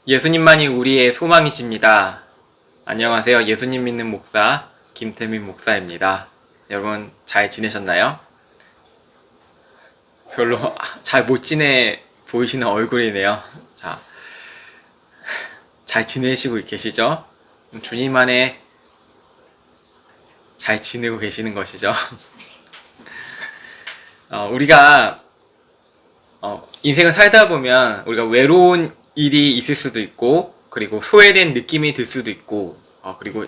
예수님만이 우리의 소망이십니다. 안녕하세요. 예수님 믿는 목사 김태민 목사입니다. 여러분 잘 지내셨나요? 별로 잘 못 지내 보이시는 얼굴이네요. 자, 잘 지내시고 계시죠? 주님 안에 잘 지내고 계시는 것이죠. 우리가 인생을 살다 보면 우리가 외로운 일이 있을 수도 있고, 그리고 소외된 느낌이 들 수도 있고, 그리고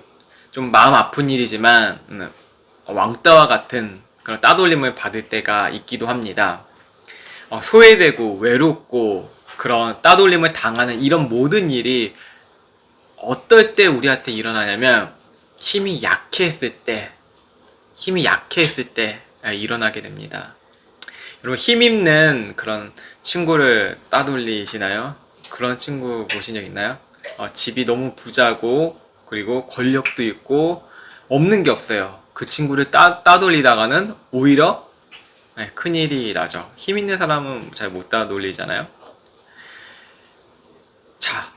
좀 마음 아픈 일이지만 왕따와 같은 그런 따돌림을 받을 때가 있기도 합니다. 소외되고 외롭고 그런 따돌림을 당하는 이런 모든 일이 어떨 때 우리한테 일어나냐면 힘이 약했을 때 일어나게 됩니다. 여러분, 힘있는 그런 친구를 따돌리시나요? 그런 친구 보신 적 있나요? 집이 너무 부자고, 그리고 권력도 있고, 없는 게 없어요. 그 친구를 따돌리다가는 오히려 큰일이 나죠. 힘있는 사람은 잘 못 따돌리잖아요. 자,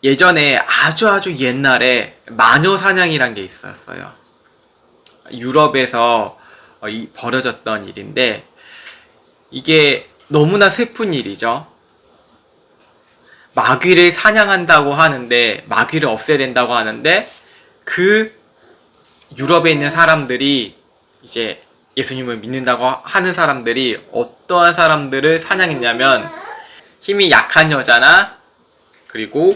예전에 아주 옛날에 마녀 사냥이란 게 있었어요. 유럽에서 벌어졌던 일인데, 이게 너무나 슬픈 일이죠. 마귀를 사냥한다고 하는데, 마귀를 없애야 된다고 하는데, 그 유럽에 있는 사람들이, 이제 예수님을 믿는다고 하는 사람들이 어떠한 사람들을 사냥했냐면, 힘이 약한 여자나, 그리고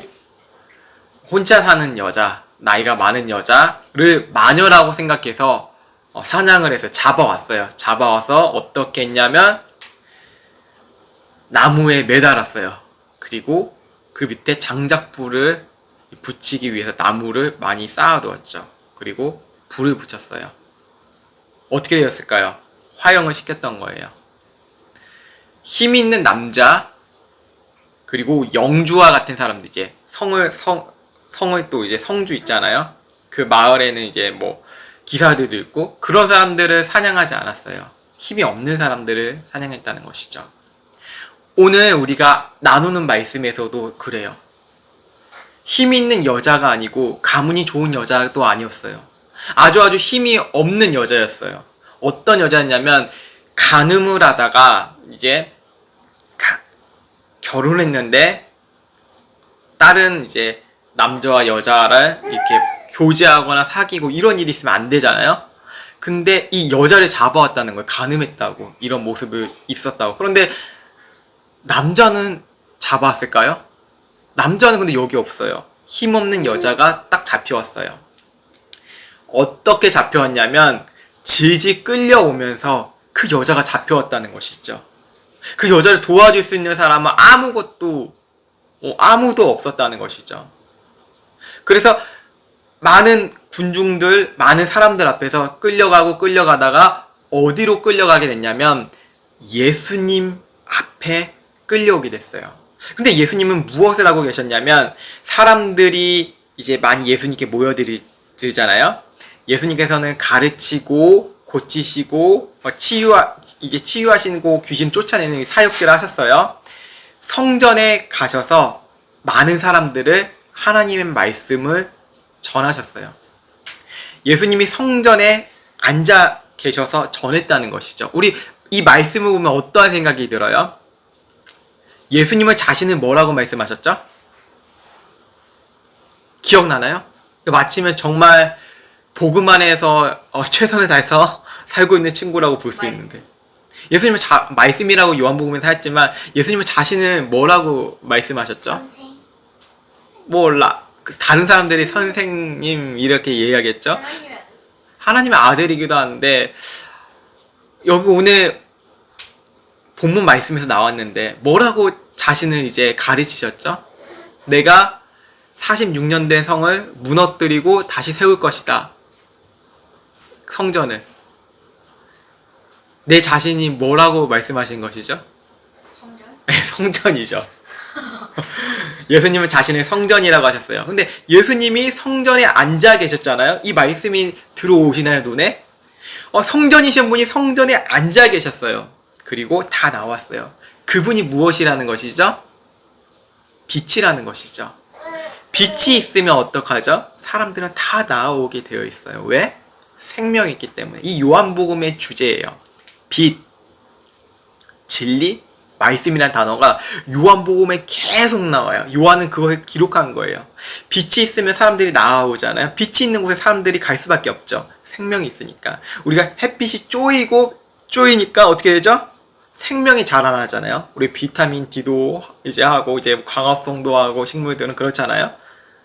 혼자 사는 여자, 나이가 많은 여자를 마녀라고 생각해서 사냥을 해서 잡아왔어요. 잡아와서 어떻게 했냐면 나무에 매달았어요. 그리고 그 밑에 장작불을 붙이기 위해서 나무를 많이 쌓아두었죠. 그리고 불을 붙였어요. 어떻게 되었을까요? 화형을 시켰던 거예요. 힘 있는 남자, 그리고 영주와 같은 사람들, 이제 성을 또 이제 성주 있잖아요. 그 마을에는 이제 뭐 기사들도 있고, 그런 사람들을 사냥하지 않았어요. 힘이 없는 사람들을 사냥했다는 것이죠. 오늘 우리가 나누는 말씀에서도 그래요. 힘 있는 여자가 아니고 가문이 좋은 여자도 아니었어요. 아주 힘이 없는 여자였어요. 어떤 여자였냐면, 간음을 하다가 이제 결혼했는데 다른 이제 남자와 여자를 이렇게 교제하거나 사귀고 이런 일이 있으면 안 되잖아요. 근데 이 여자를 잡아왔다는 거예요. 간음했다고, 이런 모습을 있었다고. 그런데 남자는 잡아왔을까요? 남자는 근데 여기 없어요. 힘없는 여자가 딱 잡혀왔어요. 어떻게 잡혀왔냐면 질질 끌려오면서 그 여자가 잡혀왔다는 것이죠. 그 여자를 도와줄 수 있는 사람은 아무도 없었다는 것이죠. 그래서 많은 군중들, 많은 사람들 앞에서 끌려가다가 어디로 끌려가게 됐냐면 예수님 앞에 끌려오게 됐어요. 근데 예수님은 무엇을 하고 계셨냐면, 사람들이 이제 많이 예수님께 모여들잖아요. 예수님께서는 가르치고 고치시고 치유하시고 귀신 쫓아내는 사역들을 하셨어요. 성전에 가셔서 많은 사람들을 하나님의 말씀을 전하셨어요. 예수님이 성전에 앉아 계셔서 전했다는 것이죠. 우리 이 말씀을 보면 어떠한 생각이 들어요? 예수님은 자신은 뭐라고 말씀하셨죠? 기억나나요? 마치면 정말 복음 안에서 최선을 다해서 살고 있는 친구라고 볼 수 있는데, 예수님은 말씀이라고 요한복음에서 했지만 예수님은 자신은 뭐라고 말씀하셨죠? 다른 사람들이 선생님 이렇게 이야기했죠? 하나님의 아들이기도 하는데, 여기 오늘 본문 말씀에서 나왔는데 뭐라고 자신을 이제 가르치셨죠? 내가 46년 된 성을 무너뜨리고 다시 세울 것이다. 성전을. 내 자신이 뭐라고 말씀하신 것이죠? 성전? 네, 성전이죠. 예수님은 자신을 성전이라고 하셨어요. 근데 예수님이 성전에 앉아 계셨잖아요. 이 말씀이 들어오시나요, 눈에? 성전이신 분이 성전에 앉아 계셨어요. 그리고 다 나왔어요. 그분이 무엇이라는 것이죠? 빛이라는 것이죠. 빛이 있으면 어떡하죠? 사람들은 다 나아오게 되어 있어요. 왜? 생명이 있기 때문에. 이 요한복음의 주제예요. 빛, 진리, 말씀이라는 단어가 요한복음에 계속 나와요. 요한은 그것을 기록한 거예요. 빛이 있으면 사람들이 나아오잖아요. 빛이 있는 곳에 사람들이 갈 수밖에 없죠. 생명이 있으니까. 우리가 햇빛이 쪼이니까 어떻게 되죠? 생명이 자라나잖아요. 우리 비타민 D도 이제 하고 이제 광합성도 하고 식물들은 그렇잖아요.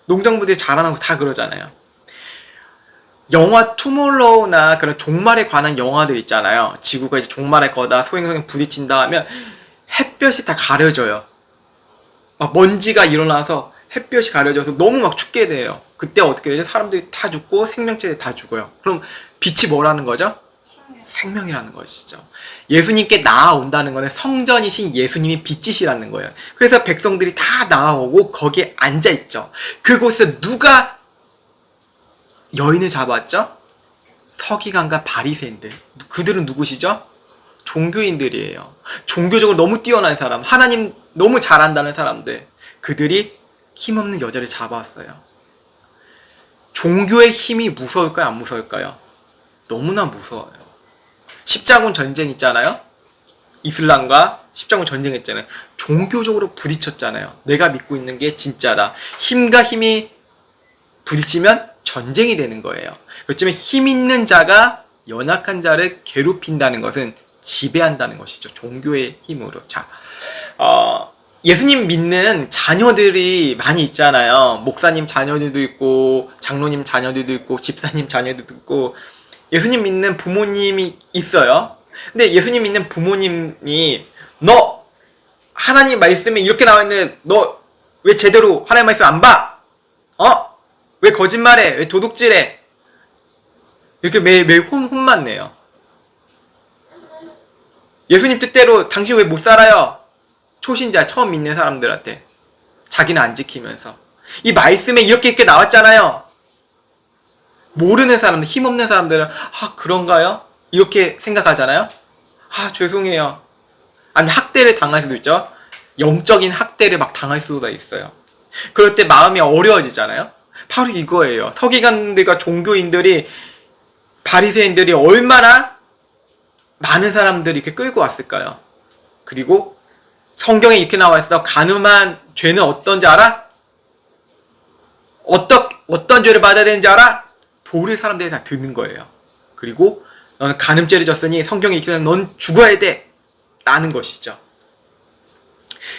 농작물들이 자라나고 다 그러잖아요. 영화 투몰로우나 그런 종말에 관한 영화들 있잖아요. 지구가 이제 종말할 거다, 소행성에 부딪힌다 하면 햇볕이 다 가려져요. 막 먼지가 일어나서 햇볕이 가려져서 너무 막 춥게 돼요. 그때 어떻게 되죠? 사람들이 다 죽고 생명체들이 다 죽어요. 그럼 빛이 뭐라는 거죠? 생명이라는 것이죠. 예수님께 나아온다는 것은 성전이신 예수님이 빛이시라는 거예요. 그래서 백성들이 다 나아오고 거기에 앉아있죠. 그곳에서 누가 여인을 잡았죠? 서기관과 바리새인들. 그들은 누구시죠? 종교인들이에요. 종교적으로 너무 뛰어난 사람, 하나님 너무 잘한다는 사람들. 그들이 힘없는 여자를 잡아왔어요. 종교의 힘이 무서울까요? 안 무서울까요? 너무나 무서워요. 십자군 전쟁 있잖아요. 이슬람과 십자군 전쟁 했잖아요. 종교적으로 부딪혔잖아요. 내가 믿고 있는 게 진짜다. 힘과 힘이 부딪히면 전쟁이 되는 거예요. 그렇지만 힘 있는 자가 연약한 자를 괴롭힌다는 것은 지배한다는 것이죠. 종교의 힘으로. 자, 예수님 믿는 자녀들이 많이 있잖아요. 목사님 자녀들도 있고, 장로님 자녀들도 있고, 집사님 자녀들도 있고, 예수님 믿는 부모님이 있어요. 근데 예수님 믿는 부모님이 너 하나님 말씀에 이렇게 나와 있는데 너 왜 제대로 하나님 말씀 안 봐? 왜 거짓말해? 왜 도둑질해? 이렇게 매일 혼만 내요. 예수님 뜻대로 당신 왜 못 살아요? 초신자 처음 믿는 사람들한테 자기는 안 지키면서 이 말씀에 이렇게 나왔잖아요. 모르는 사람들, 힘없는 사람들은 그런가요? 이렇게 생각하잖아요. 죄송해요. 아니면 학대를 당할 수도 있죠. 영적인 학대를 막 당할 수도 있어요. 그럴 때 마음이 어려워지잖아요. 바로 이거예요. 서기관들과 종교인들이, 바리새인들이 얼마나 많은 사람들이 이렇게 끌고 왔을까요? 그리고 성경에 이렇게 나와 있어. 가늠한 죄는 어떤지 알아? 어떤 죄를 받아야 되는지 알아? 돌을 사람들이 다 드는 거예요. 그리고 너는 간음죄를 졌으니 성경에 이렇게 넌 죽어야 돼 라는 것이죠.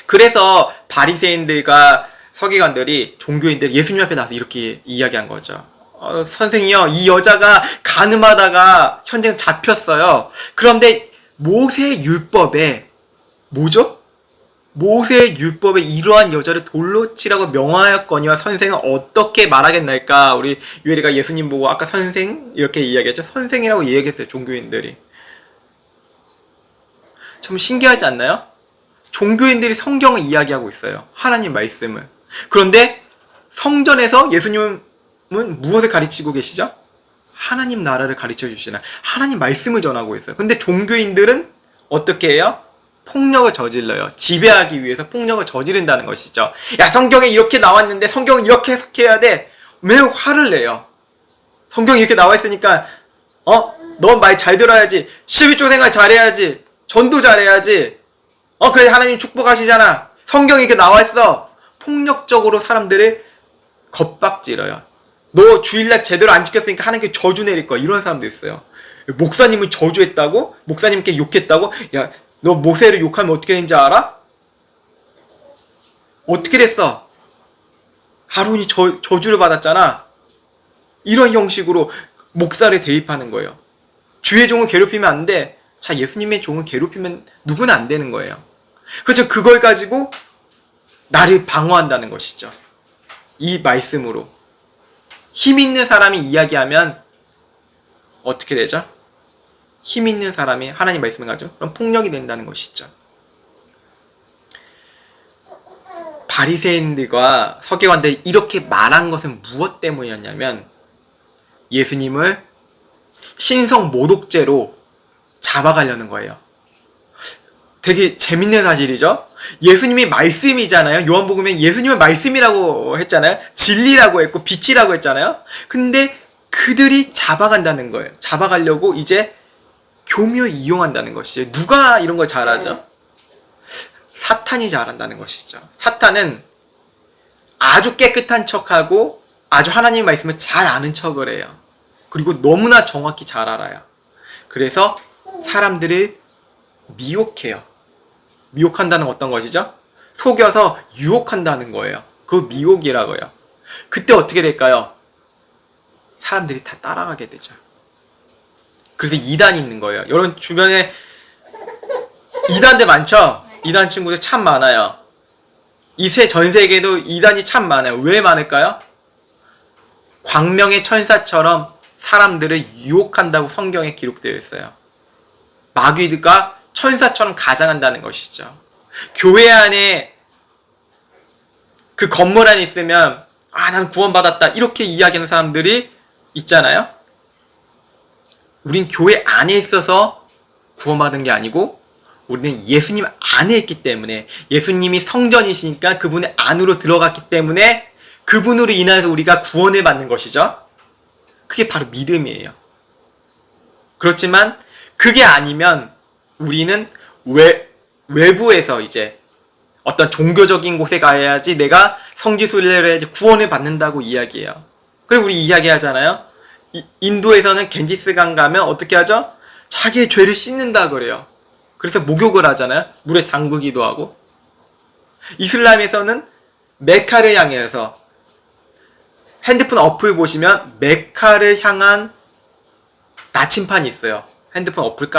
그래서 바리새인들과 서기관들이, 종교인들이 예수님 앞에 나와서 이렇게 이야기한 거죠. 선생이요, 이 여자가 간음하다가 현재 잡혔어요. 그런데 모세 율법에 뭐죠? 모세의 율법에 이러한 여자를 돌로 치라고 명하였거니와 선생은 어떻게 말하겠나이까? 우리 유엘이가 예수님 보고 아까 선생 이렇게 이야기했죠. 선생이라고 이야기했어요. 종교인들이. 참 신기하지 않나요? 종교인들이 성경을 이야기하고 있어요. 하나님 말씀을. 그런데 성전에서 예수님은 무엇을 가르치고 계시죠? 하나님 나라를 가르쳐 주시나, 하나님 말씀을 전하고 있어요. 근데 종교인들은 어떻게 해요? 폭력을 저질러요. 지배하기 위해서 폭력을 저지른다는 것이죠. 야, 성경에 이렇게 나왔는데 성경은 이렇게 해석해야 돼. 매우 화를 내요. 성경이 이렇게 나와 있으니까 넌 말 잘 들어야지. 11조 생활 잘해야지. 전도 잘해야지. 그래 하나님 축복하시잖아. 성경이 이렇게 나와 있어. 폭력적으로 사람들을 겁박질러요. 너 주일날 제대로 안 지켰으니까 하나님께 저주 내릴 거야. 이런 사람도 있어요. 목사님을 저주했다고? 목사님께 욕했다고? 야, 너 모세를 욕하면 어떻게 되는지 알아? 어떻게 됐어? 아론이 저주를 받았잖아. 이런 형식으로 목사를 대입하는 거예요. 주의 종을 괴롭히면 안 돼. 자, 예수님의 종을 괴롭히면 누구나 안 되는 거예요. 그렇죠. 그걸 가지고 나를 방어한다는 것이죠. 이 말씀으로. 힘 있는 사람이 이야기하면 어떻게 되죠? 힘 있는 사람이 하나님 말씀을 가지고 그럼 폭력이 된다는 것이죠. 바리새인들과 서기관들이 이렇게 말한 것은 무엇 때문이었냐면 예수님을 신성 모독죄로 잡아가려는 거예요. 되게 재밌는 사실이죠. 예수님이 말씀이잖아요. 요한복음에 예수님은 말씀이라고 했잖아요. 진리라고 했고 빛이라고 했잖아요. 근데 그들이 잡아간다는 거예요. 잡아가려고 이제 교묘 이용한다는 것이죠. 누가 이런 걸 잘하죠? 사탄이 잘한다는 것이죠. 사탄은 아주 깨끗한 척하고 아주 하나님의 말씀을 잘 아는 척을 해요. 그리고 너무나 정확히 잘 알아요. 그래서 사람들을 미혹해요. 미혹한다는 어떤 것이죠? 속여서 유혹한다는 거예요. 그 미혹이라고요. 그때 어떻게 될까요? 사람들이 다 따라가게 되죠. 그래서 이단이 있는 거예요. 여러분 주변에 이단들 많죠? 이단 친구들 참 많아요. 전 세계에도 이단이 참 많아요. 왜 많을까요? 광명의 천사처럼 사람들을 유혹한다고 성경에 기록되어 있어요. 마귀가 천사처럼 가장한다는 것이죠. 교회 안에 그 건물 안에 있으면 난 구원받았다 이렇게 이야기하는 사람들이 있잖아요. 우린 교회 안에 있어서 구원받은 게 아니고 우리는 예수님 안에 있기 때문에 예수님이 성전이시니까 그분의 안으로 들어갔기 때문에 그분으로 인하여서 우리가 구원을 받는 것이죠. 그게 바로 믿음이에요. 그렇지만 그게 아니면 우리는 외부에서 이제 어떤 종교적인 곳에 가야지 내가 성지순례를 해야지 구원을 받는다고 이야기해요. 그리고 우리 이야기하잖아요. 인도에서는 겐지스강 가면 어떻게 하죠? 자기의 죄를 씻는다 그래요. 그래서 목욕을 하잖아요. 물에 담그기도 하고. 이슬람에서는 메카를 향해서 핸드폰 어플 보시면 메카를 향한 나침판이 있어요. 핸드폰 어플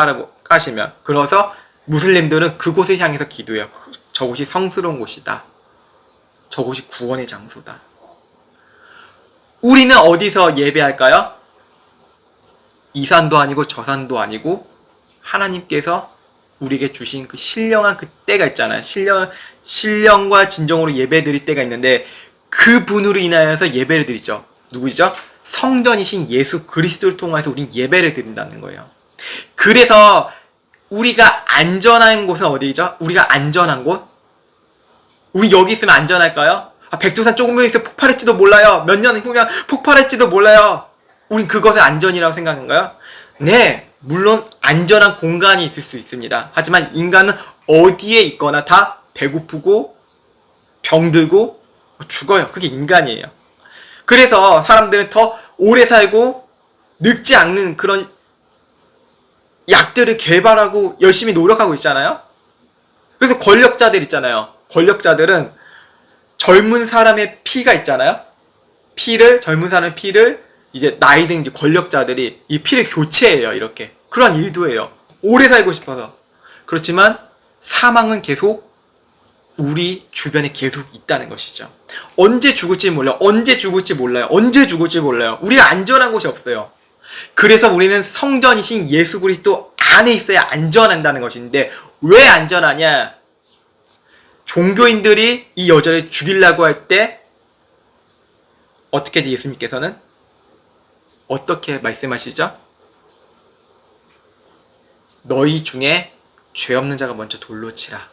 까시면. 그래서 무슬림들은 그곳을 향해서 기도해요. 저곳이 성스러운 곳이다. 저곳이 구원의 장소다. 우리는 어디서 예배할까요? 이 산도 아니고 저 산도 아니고 하나님께서 우리에게 주신 그 신령한 그 때가 있잖아요. 신령과 진정으로 예배드릴 때가 있는데 그분으로 인하여서 예배를 드리죠. 누구죠? 성전이신 예수 그리스도를 통해서 우린 예배를 드린다는 거예요. 그래서 우리가 안전한 곳은 어디죠? 우리가 안전한 곳? 우리 여기 있으면 안전할까요? 백두산 조금만 있으면 폭발할지도 몰라요. 몇 년 후면 폭발할지도 몰라요. 우린 그것을 안전이라고 생각한가요? 네, 물론 안전한 공간이 있을 수 있습니다. 하지만 인간은 어디에 있거나 다 배고프고 병들고 죽어요. 그게 인간이에요. 그래서 사람들은 더 오래 살고 늙지 않는 그런 약들을 개발하고 열심히 노력하고 있잖아요. 그래서 권력자들 있잖아요. 권력자들은 젊은 사람의 피가 있잖아요. 젊은 사람의 피를 이제 나이 든 권력자들이 이 피를 교체해요. 이렇게. 그런 일도 해요. 오래 살고 싶어서. 그렇지만 사망은 계속 우리 주변에 계속 있다는 것이죠. 언제 죽을지 몰라요. 언제 죽을지 몰라요. 우리가 안전한 곳이 없어요. 그래서 우리는 성전이신 예수 그리스도 안에 있어야 안전한다는 것인데 왜 안전하냐? 종교인들이 이 여자를 죽이려고 할 때 어떻게 하지? 예수님께서는 어떻게 말씀하시죠? 너희 중에 죄 없는 자가 먼저 돌로 치라.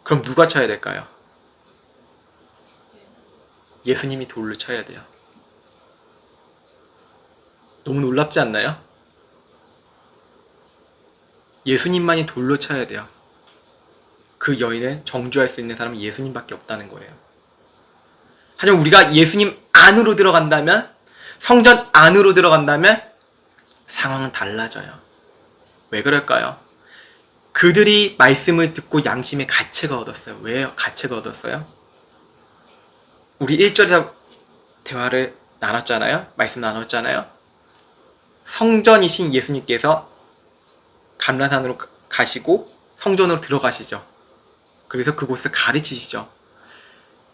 그럼 누가 쳐야 될까요? 예수님이 돌로 쳐야 돼요. 너무 놀랍지 않나요? 예수님만이 돌로 쳐야 돼요. 그 여인을 정죄할 수 있는 사람은 예수님밖에 없다는 거예요. 하지만 우리가 예수님 안으로 들어간다면, 성전 안으로 들어간다면 상황은 달라져요. 왜 그럴까요? 그들이 말씀을 듣고 양심의 가책을 얻었어요. 왜요? 가책을 얻었어요? 우리 1절에서 대화를 나눴잖아요. 말씀 나눴잖아요. 성전이신 예수님께서 감람산으로 가시고 성전으로 들어가시죠. 그래서 그곳을 가르치시죠.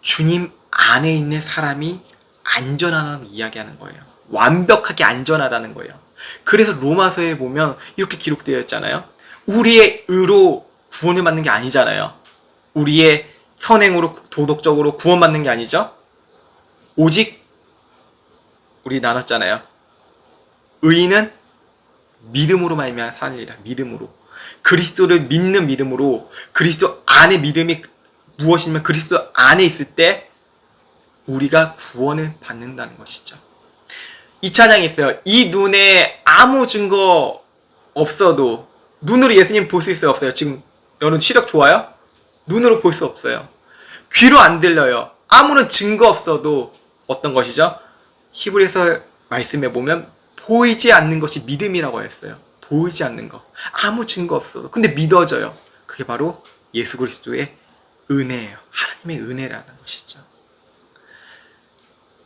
주님 안에 있는 사람이 안전하다는 이야기하는 거예요. 완벽하게 안전하다는 거예요. 그래서 로마서에 보면 이렇게 기록되어 있잖아요. 우리의 의로 구원을 받는 게 아니잖아요. 우리의 선행으로 도덕적으로 구원받는 게 아니죠. 오직 우리 나눴잖아요. 의인은 믿음으로 말미암아 살리라. 믿음으로. 그리스도를 믿는 믿음으로, 그리스도 안에 믿음이 무엇이냐면 그리스도 안에 있을 때 우리가 구원을 받는다는 것이죠. 이 찬양이 있어요. 이 눈에 아무 증거 없어도 눈으로 예수님 볼 수 있어요, 없어요? 지금 여러분 시력 좋아요? 눈으로 볼 수 없어요. 귀로 안 들려요. 아무런 증거 없어도 어떤 것이죠? 히브리서 말씀에 보면 보이지 않는 것이 믿음이라고 했어요. 보이지 않는 거. 아무 증거 없어도. 근데 믿어져요. 그게 바로 예수 그리스도의 은혜예요. 하나님의 은혜라는 것이죠.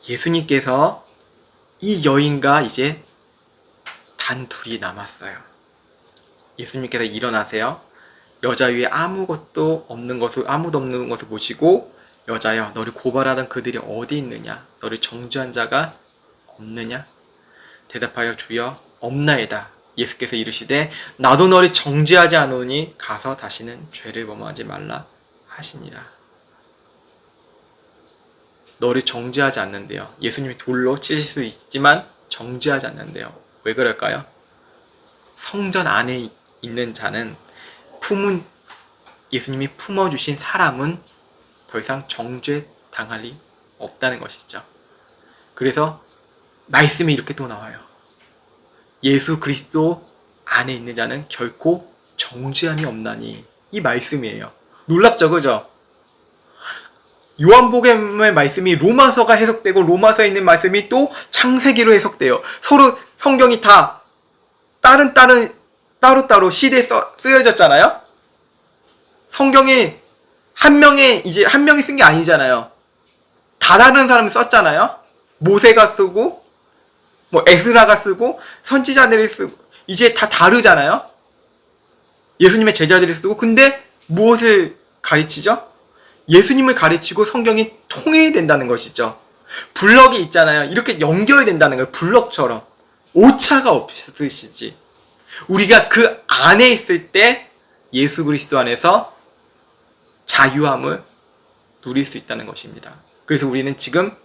예수님께서 이 여인과 이제 단 둘이 남았어요. 예수님께서 일어나세요. 여자 위에 아무도 없는 것을 보시고, 여자여, 너를 고발하던 그들이 어디 있느냐? 너를 정죄한 자가 없느냐? 대답하여 주여 없나이다. 예수께서 이르시되 나도 너를 정죄하지 않으니 가서 다시는 죄를 범하지 말라 하시니라. 너를 정죄하지 않는데요. 예수님이 돌로 치실 수 있지만 정죄하지 않는데요. 왜 그럴까요? 성전 안에 있는 자는 예수님이 품어주신 사람은 더 이상 정죄당할 리 없다는 것이죠. 그래서 말씀이 이렇게 또 나와요. 예수 그리스도 안에 있는 자는 결코 정죄함이 없나니. 이 말씀이에요. 놀랍죠, 그죠? 요한복음의 말씀이 로마서가 해석되고 로마서에 있는 말씀이 또 창세기로 해석돼요. 서로 성경이 다 따로따로 시대에 쓰여졌잖아요. 성경이 한 명이 쓴 게 아니잖아요. 다 다른 사람이 썼잖아요. 모세가 쓰고 에스라가 쓰고 선지자들이 쓰고 이제 다 다르잖아요. 예수님의 제자들이 쓰고. 근데 무엇을 가르치죠? 예수님을 가르치고 성경이 통일된다는 것이죠. 블럭이 있잖아요. 이렇게 연결이 된다는 거예요. 블럭처럼. 오차가 없으시지. 우리가 그 안에 있을 때 예수 그리스도 안에서 자유함을 누릴 수 있다는 것입니다. 그래서 우리는 지금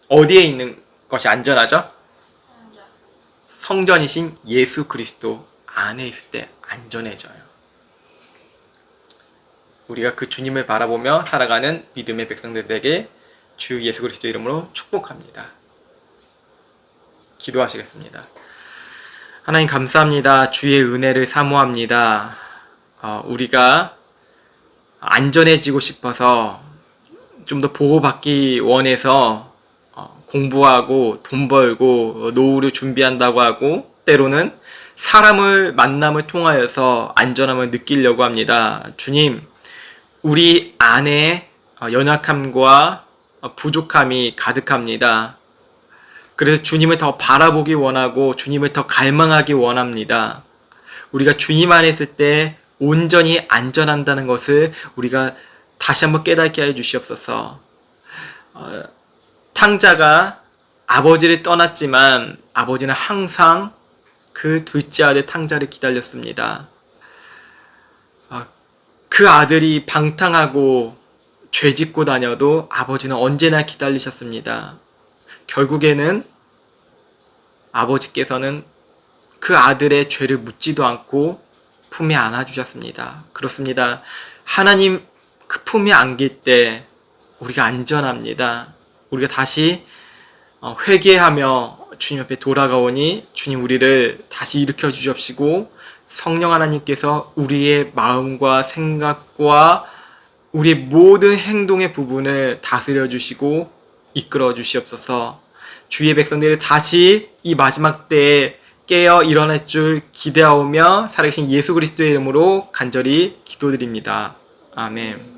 어디에 있는 것이 안전하죠? 성전이신 예수 그리스도 안에 있을 때 안전해져요. 우리가 그 주님을 바라보며 살아가는 믿음의 백성들에게 주 예수 그리스도 이름으로 축복합니다. 기도하시겠습니다. 하나님 감사합니다. 주의 은혜를 사모합니다. 우리가 안전해지고 싶어서 좀 더 보호받기 원해서 공부하고 돈 벌고 노후를 준비한다고 하고 때로는 사람을 만남을 통하여서 안전함을 느끼려고 합니다. 주님, 우리 안에 연약함과 부족함이 가득합니다. 그래서 주님을 더 바라보기 원하고 주님을 더 갈망하기 원합니다. 우리가 주님 안에 있을 때 온전히 안전한다는 것을 우리가 다시 한번 깨닫게 해 주시옵소서. 탕자가 아버지를 떠났지만 아버지는 항상 그 둘째 아들 탕자를 기다렸습니다. 그 아들이 방탕하고 죄짓고 다녀도 아버지는 언제나 기다리셨습니다. 결국에는 아버지께서는 그 아들의 죄를 묻지도 않고 품에 안아주셨습니다. 그렇습니다. 하나님 그 품에 안길 때 우리가 안전합니다. 우리가 다시 회개하며 주님 앞에 돌아가오니 주님 우리를 다시 일으켜 주시옵시고 성령 하나님께서 우리의 마음과 생각과 우리의 모든 행동의 부분을 다스려 주시고 이끌어 주시옵소서. 주의 백성들이 다시 이 마지막 때에 깨어 일어날 줄 기대하오며 살아계신 예수 그리스도의 이름으로 간절히 기도드립니다. 아멘.